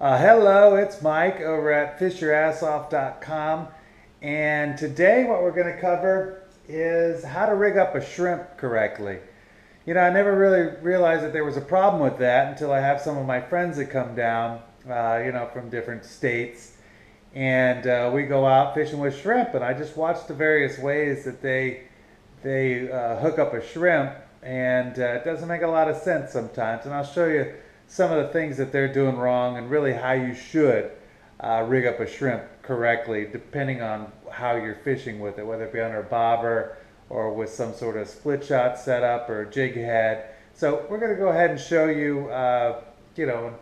Hello, it's Mike over at fishyourassoff.com, and today what we're going to cover is how to rig up a shrimp correctly. I never really realized that there was a problem with that until I have some of my friends that come down, from different states, and we go out fishing with shrimp, and I just watch the various ways that they hook up a shrimp, and it doesn't make a lot of sense sometimes, and I'll show you some of the things that they're doing wrong and really how you should rig up a shrimp correctly depending on how you're fishing with it, whether it be under a bobber or with some sort of split shot setup or a jig head. So we're going to go ahead and show you,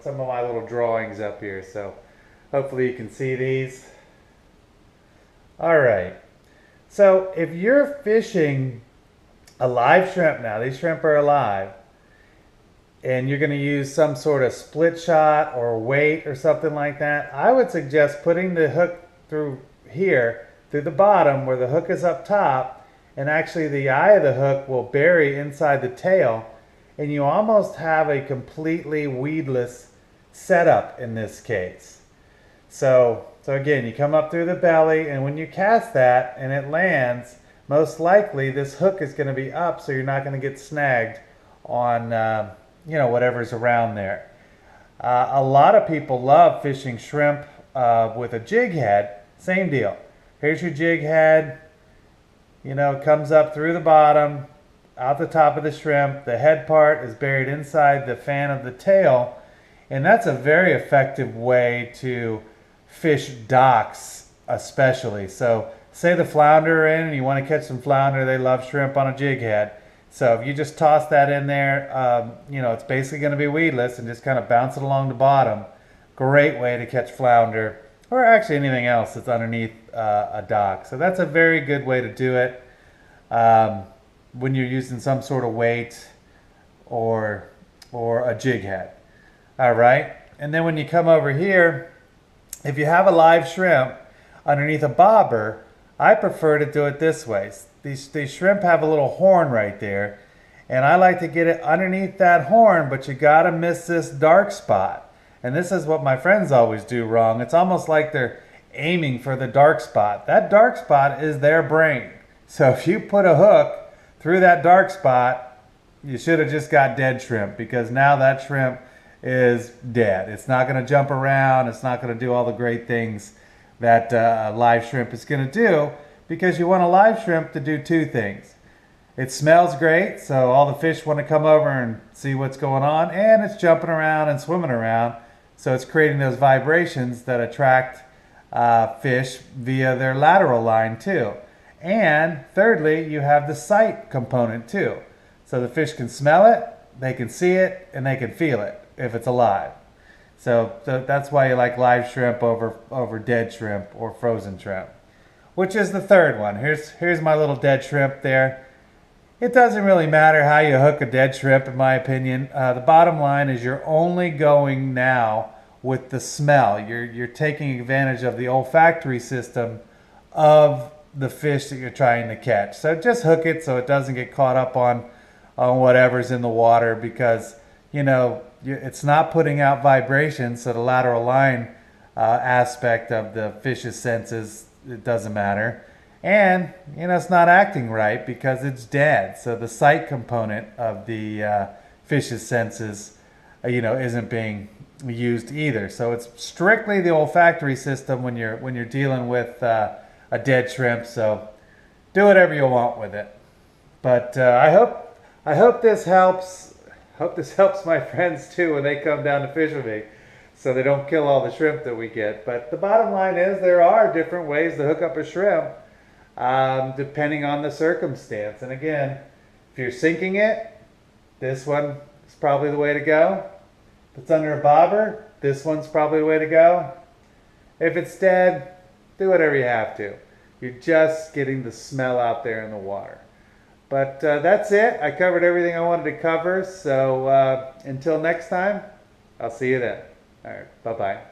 some of my little drawings up here. So hopefully you can see these. All right. So if you're fishing a live shrimp now, these shrimp are alive, and you're going to use some sort of split shot or weight or something like that, I would suggest putting the hook through here, through the bottom where the hook is up top, and actually the eye of the hook will bury inside the tail, and you almost have a completely weedless setup in this case. So again, you come up through the belly, and when you cast that and it lands, most likely this hook is going to be up, so you're not going to get snagged on whatever's around there. A lot of people love fishing shrimp with a jig head. Same deal. Here's your jig head. It comes up through the bottom, out the top of the shrimp. The head part is buried inside the fan of the tail, and that's a very effective way to fish docks especially. So say the flounder are in and you want to catch some flounder, they love shrimp on a jig head. So if you just toss that in there, it's basically going to be weedless and just kind of bounce it along the bottom. Great way to catch flounder, or actually anything else that's underneath a dock. So that's a very good way to do it when you're using some sort of weight or a jig head. All right, and then when you come over here, if you have a live shrimp underneath a bobber, I prefer to do it this way. These shrimp have a little horn right there, and I like to get it underneath that horn, but you gotta miss this dark spot. And this is what my friends always do wrong. It's almost like they're aiming for the dark spot. That dark spot is their brain. So if you put a hook through that dark spot, you should have just got dead shrimp, because now that shrimp is dead. It's not gonna jump around. It's not gonna do all the great things that a live shrimp is gonna do, because you want a live shrimp to do two things. It smells great, so all the fish want to come over and see what's going on, and it's jumping around and swimming around, so it's creating those vibrations that attract fish via their lateral line too. And thirdly, you have the sight component too. So the fish can smell it, they can see it, and they can feel it if it's alive. So that's why you like live shrimp over dead shrimp or frozen shrimp. Which is the third one. Here's my little dead shrimp there. It doesn't really matter how you hook a dead shrimp, in my opinion. The bottom line is you're only going now with the smell. You're taking advantage of the olfactory system of the fish that you're trying to catch. So just hook it so it doesn't get caught up on whatever's in the water, because it's not putting out vibrations, so the lateral line aspect of the fish's senses, it doesn't matter. And it's not acting right because it's dead, so the sight component of the fish's senses isn't being used either. So it's strictly the olfactory system when you're dealing with a dead shrimp. So do whatever you want with it. But I hope this helps. Hope this helps my friends too when they come down to fish with me, so they don't kill all the shrimp that we get. But the bottom line is there are different ways to hook up a shrimp depending on the circumstance. And again, if you're sinking it, this one is probably the way to go. If it's under a bobber, this one's probably the way to go. If it's dead, do whatever you have to. You're just getting the smell out there in the water. But that's it. I covered everything I wanted to cover. So until next time, I'll see you then. All right. Bye-bye.